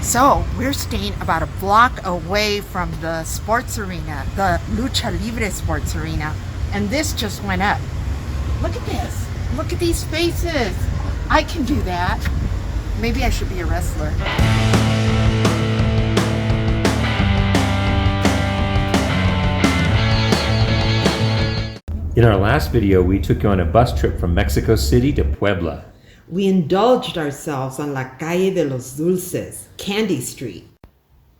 So we're staying about a block away from the sports arena, the Lucha Libre sports arena, and this just went up. Look at this. Look at these faces. I can do that. Maybe I should be a wrestler. In our last video, we took you on a bus trip from Mexico City to Puebla. We indulged ourselves on La Calle de los Dulces, Candy Street.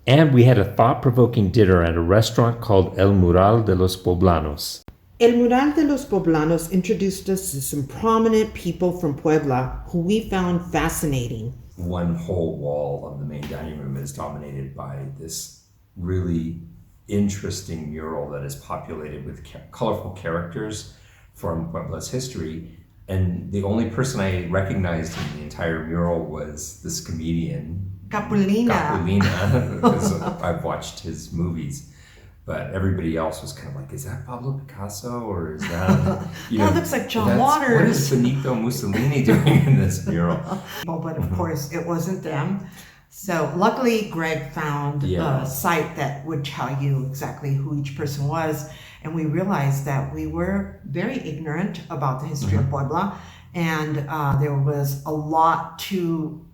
And we had a thought-provoking dinner at a restaurant called El Mural de los Poblanos. El Mural de los Poblanos introduced us to some prominent people from Puebla who we found fascinating. One whole wall of the main dining room is dominated by this really interesting mural that is populated with colorful characters from Puebla's history. And the only person I recognized in the entire mural was this comedian, Capulina, because I've watched his movies. But everybody else was kind of like, is that Pablo Picasso or is that... That looks like John Waters. What is Benito Mussolini doing in this mural? But of course, it wasn't them. So luckily, Greg found a site that would tell you exactly who each person was. And we realized that we were very ignorant about the history of Puebla. And there was a lot to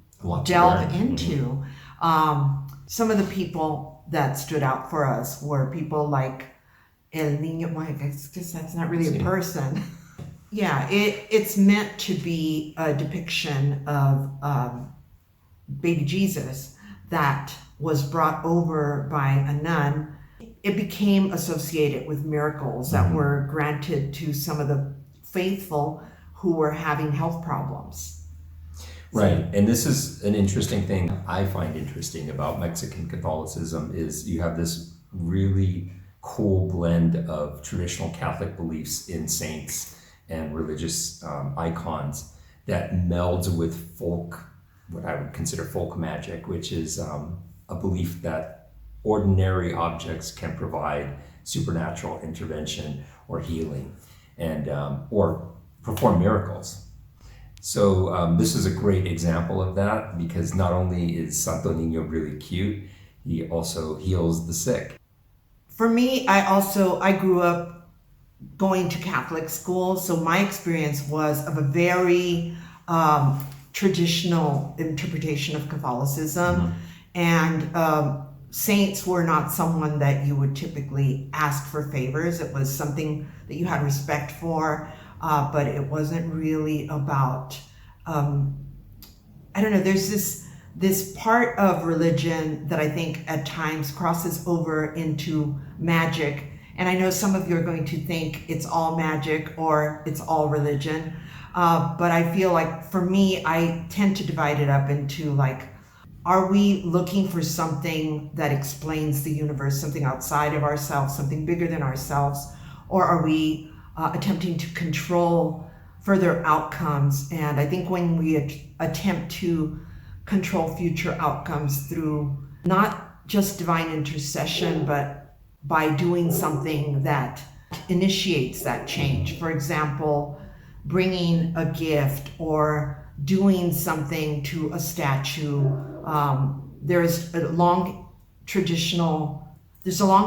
delve into. Some of the people that stood out for us were people like El Niño. Well, I guess that's not really a person. Yeah, it's meant to be a depiction of baby Jesus that was brought over by a nun. It became associated with miracles that were granted to some of the faithful who were having health problems. Right, and this is an interesting thing I find interesting about Mexican Catholicism is you have this really cool blend of traditional Catholic beliefs in saints and religious icons that melds with folk, what I would consider folk magic, which is a belief that ordinary objects can provide supernatural intervention or healing and or perform miracles. So this is a great example of that because not only is Santo Niño really cute, he also heals the sick. For me, I grew up going to Catholic school, so my experience was of a very traditional interpretation of Catholicism, and saints were not someone that you would typically ask for favors. It was something that you had respect for, but it wasn't really about, I don't know, there's this part of religion that I think at times crosses over into magic. And I know some of you are going to think it's all magic or it's all religion. But I feel like for me, I tend to divide it up into like, are we looking for something that explains the universe, something outside of ourselves, something bigger than ourselves? Or are we attempting to control further outcomes? And I think when we attempt to control future outcomes through not just divine intercession, but by doing something that initiates that change. For example, bringing a gift or doing something to a statue. There's a long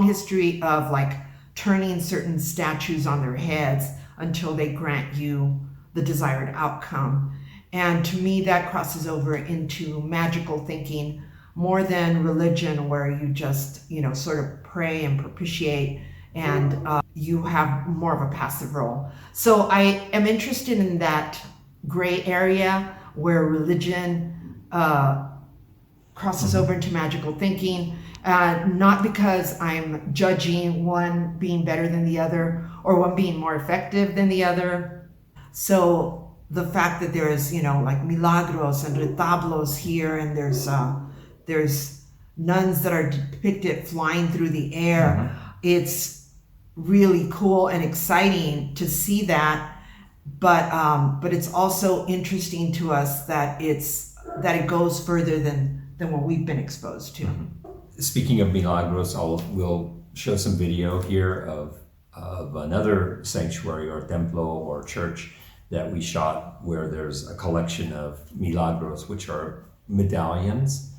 history of like turning certain statues on their heads until they grant you the desired outcome. And to me, that crosses over into magical thinking more than religion, where you just, sort of pray and propitiate and you have more of a passive role. So I am interested in that gray area where religion crosses over into magical thinking, not because I'm judging one being better than the other or one being more effective than the other. So the fact that there is, like Milagros and retablos here, and there's nuns that are depicted flying through the air. It's really cool and exciting to see that, but it's also interesting to us that it goes further than what we've been exposed to. Speaking of Milagros, we'll show some video here of another sanctuary or templo or church that we shot where there's a collection of Milagros, which are medallions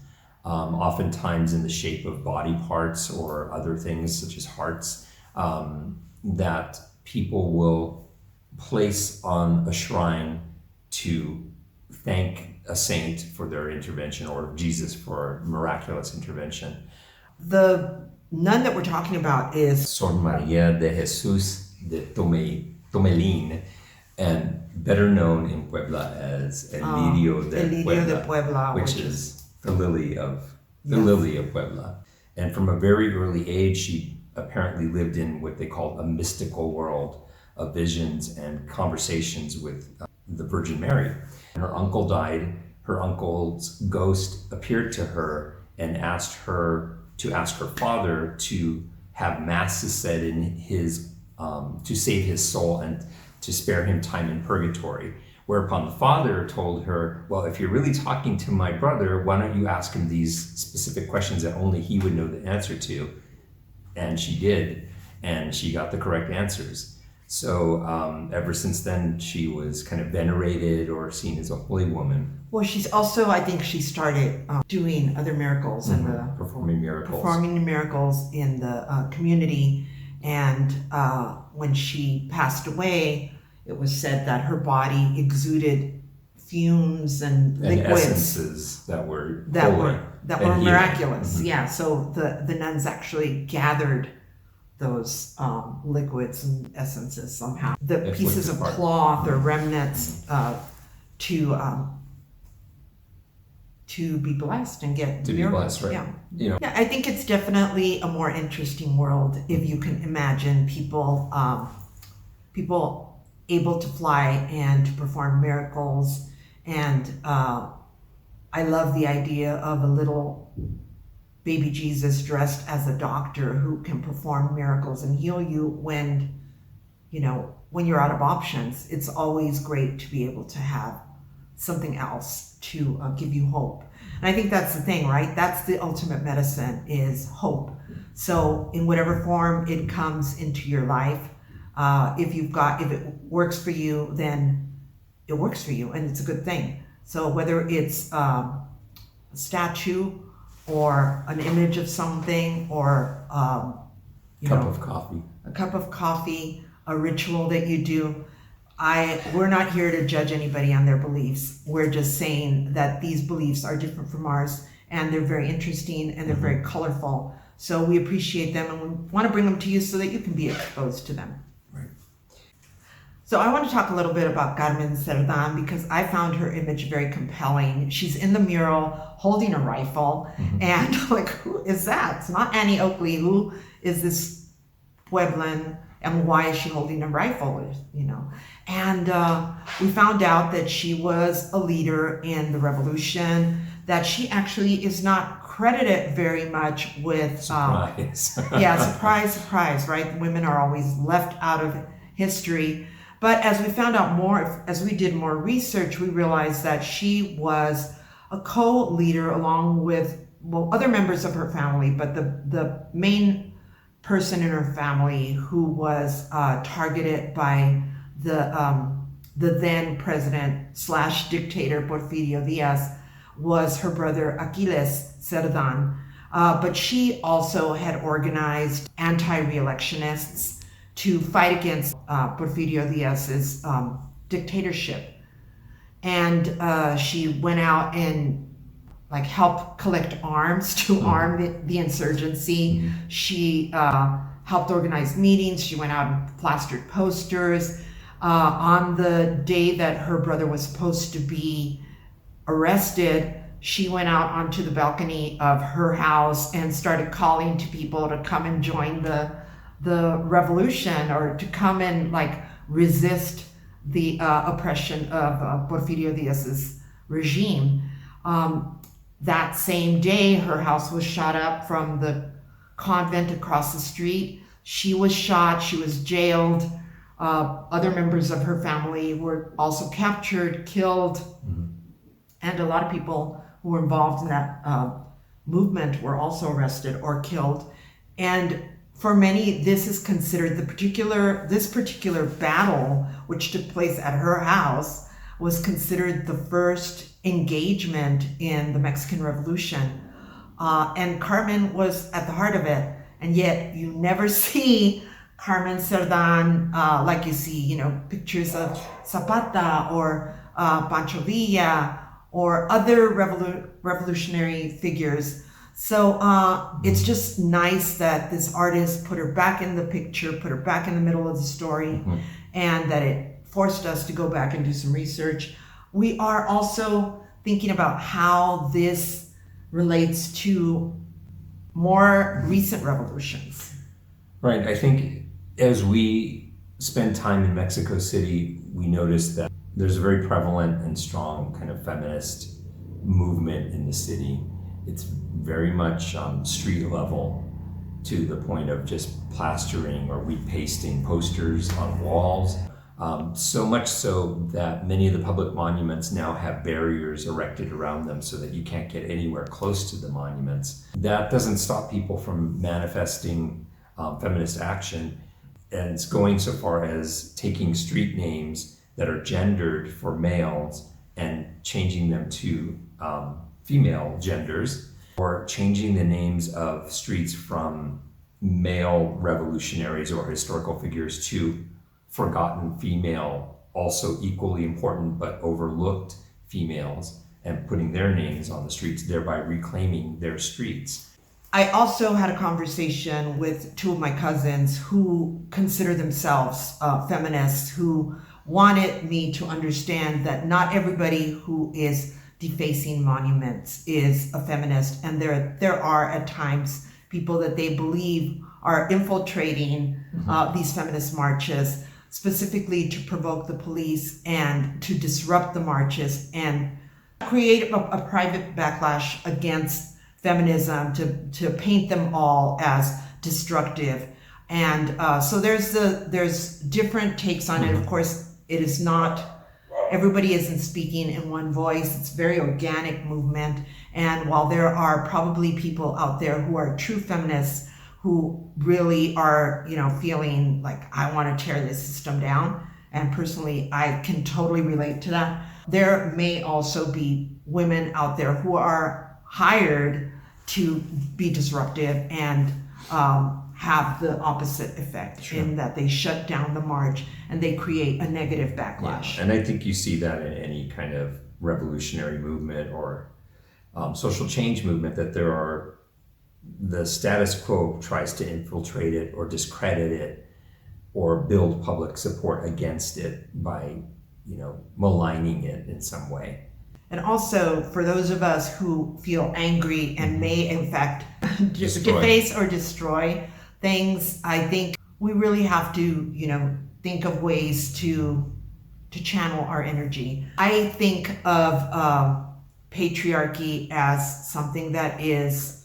oftentimes in the shape of body parts or other things such as hearts, that people will place on a shrine to thank a saint for their intervention or Jesus for miraculous intervention. The nun that we're talking about is Sor María de Jesús de Tomelín, and better known in Puebla as El Lirio de Puebla, which is the lily of Puebla. And from a very early age, she apparently lived in what they called a mystical world of visions and conversations with the Virgin Mary. And her uncle died. Her uncle's ghost appeared to her and asked her to ask her father to have masses said in his to save his soul and to spare him time in purgatory. Whereupon the father told her, well, if you're really talking to my brother, why don't you ask him these specific questions that only he would know the answer to? And she did, and she got the correct answers. So ever since then, she was kind of venerated or seen as a holy woman. Well, she's also, I think she started doing other miracles in the performing miracles in the community. And when she passed away, it was said that her body exuded fumes and liquids, essences that were miraculous. Mm-hmm. Yeah. So the nuns actually gathered those liquids and essences somehow. The pieces of cloth or remnants to be blessed and get to be blessed, right? Yeah. You know. Yeah, I think it's definitely a more interesting world if you can imagine people able to fly and to perform miracles. And I love the idea of a little baby Jesus dressed as a doctor who can perform miracles and heal you when you're out of options. It's always great to be able to have something else to give you hope. And I think that's the thing, right? That's the ultimate medicine, is hope. So in whatever form it comes into your life, if it works for you, then it works for you, and it's a good thing. So whether it's a statue or an image of something, or a cup of coffee, a ritual that you do, we're not here to judge anybody on their beliefs. We're just saying that these beliefs are different from ours, and they're very interesting and they're very colorful. So we appreciate them, and we want to bring them to you so that you can be exposed to them. Right. So I want to talk a little bit about Carmen Cerdán because I found her image very compelling. She's in the mural holding a rifle, and who is that? It's not Annie Oakley. Who is this Pueblan, and why is she holding a rifle? And we found out that she was a leader in the revolution, that she actually is not credited very much with surprise. Surprise, right? Women are always left out of history. But as we found out more, as we did more research, we realized that she was a co-leader along with other members of her family, but the main person in her family who was targeted by the then president / dictator Porfirio Diaz was her brother Aquiles Cerdán. But she also had organized anti-re-electionists to fight against Porfirio Diaz's dictatorship. And she went out and helped collect arms to arm the insurgency. She helped organize meetings. She went out and plastered posters. On the day that her brother was supposed to be arrested, she went out onto the balcony of her house and started calling to people to come and join the revolution, or to come and resist the oppression of Porfirio Diaz's regime. That same day, her house was shot up from the convent across the street. She was shot, she was jailed. Other members of her family were also captured, killed, and a lot of people who were involved in that movement were also arrested or killed. And for many, this is considered this particular battle, which took place at her house, was considered the first engagement in the Mexican Revolution. And Carmen was at the heart of it. And yet you never see Carmen Cerdán like you see, you know, pictures of Zapata or Pancho Villa or other revolutionary figures. So it's just nice that this artist put her back in the picture, put her back in the middle of the story, and that it forced us to go back and do some research. We are also thinking about how this relates to more recent revolutions. Right. I think as we spend time in Mexico City, we notice that there's a very prevalent and strong kind of feminist movement in the city. It's very much street level, to the point of just plastering or repasting posters on walls. So much so that many of the public monuments now have barriers erected around them so that you can't get anywhere close to the monuments. That doesn't stop people from manifesting feminist action, and it's going so far as taking street names that are gendered for males and changing them to female genders, or changing the names of streets from male revolutionaries or historical figures to forgotten female, also equally important but overlooked females, and putting their names on the streets, thereby reclaiming their streets. I also had a conversation with two of my cousins who consider themselves feminists, who wanted me to understand that not everybody who is defacing monuments is a feminist, and there are at times people that they believe are infiltrating these feminist marches, specifically to provoke the police and to disrupt the marches and create a private backlash against feminism, to paint them all as destructive. And so there's different takes on it. Of course, it is not, everybody isn't speaking in one voice. It's a very organic movement. And while there are probably people out there who are true feminists who really are, you know, feeling like, I want to tear this system down, and personally, I can totally relate to that, there may also be women out there who are hired to be disruptive and have the opposite effect. Sure. In that they shut down the march and they create a negative backlash. Yeah. And I think you see that in any kind of revolutionary movement or social change movement, that the status quo tries to infiltrate it or discredit it or build public support against it by, you know, maligning it in some way. And also, for those of us who feel angry and may in fact deface or destroy things, I think we really have to, you know, think of ways to channel our energy. I think of patriarchy as something that is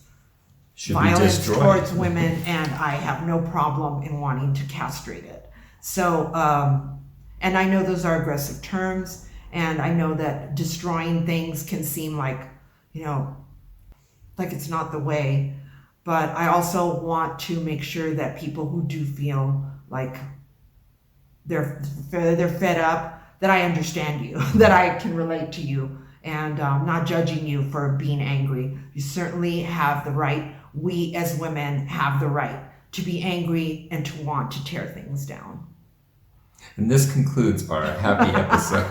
violence towards women, and I have no problem in wanting to castrate it. So, and I know those are aggressive terms, and I know that destroying things can seem like, you know, like it's not the way, but I also want to make sure that people who do feel like they're fed up, that I understand you, that I can relate to you, and not judging you for being angry. You certainly have the right, we as women have the right to be angry and to want to tear things down. And this concludes our happy episode.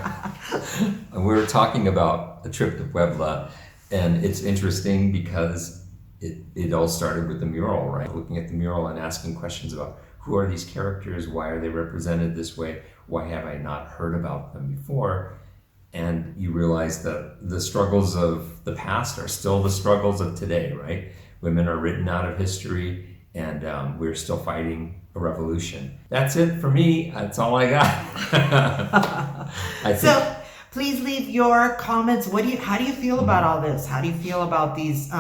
And we were talking about a trip to Puebla, and it's interesting because it all started with the mural, right? Looking at the mural and asking questions about who are these characters, why are they represented this way, why have I not heard about them before? And you realize that the struggles of the past are still the struggles of today, right? Women are written out of history, and we're still fighting a revolution. That's it for me. That's all I got. So please leave your comments. How do you feel about all this? How do you feel about these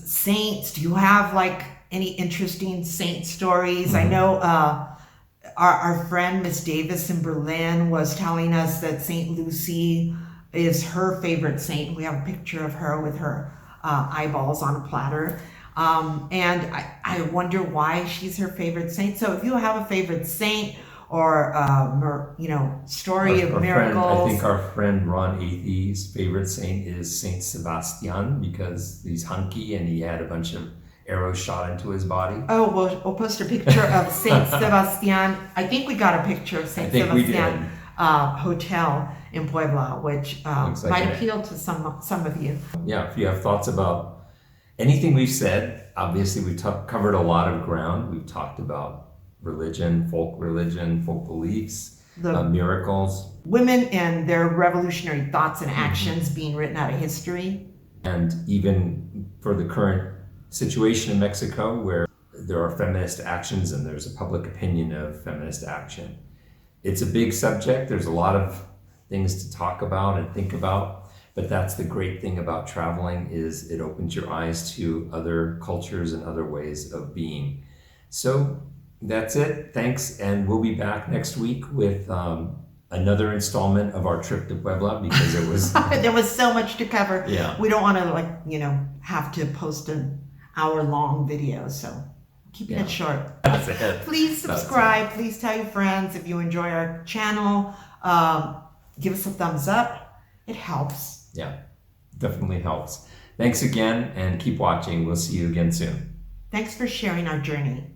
saints? Do you have like any interesting saint stories? I know our friend Miss Davis in Berlin was telling us that Saint Lucy is her favorite saint. We have a picture of her with her eyeballs on a platter. And I wonder why she's her favorite saint. So if you have a favorite saint or story of miracles. I think our friend Ron Athey's favorite saint is Saint Sebastian because he's hunky and he had a bunch of arrows shot into his body. Oh, we'll post a picture of Saint Sebastian. I think we got a picture of Saint Sebastian hotel in Puebla, which might appeal to some of you. Yeah, if you have thoughts about anything we've said, obviously we've covered a lot of ground. We've talked about religion, folk beliefs, miracles. Women and their revolutionary thoughts and actions being written out of history. And even for the current situation in Mexico where there are feminist actions and there's a public opinion of feminist action. It's a big subject. There's a lot of things to talk about and think about, but that's the great thing about traveling is it opens your eyes to other cultures and other ways of being. So that's it. Thanks. And we'll be back next week with another installment of our trip to Puebla because it was there was so much to cover. Yeah. We don't want to have to post an hour-long video, so keeping it short. That's it. Please subscribe. Please tell your friends if you enjoy our channel. Give us a thumbs up. It helps. Yeah, definitely helps. Thanks again and keep watching. We'll see you again soon. Thanks for sharing our journey.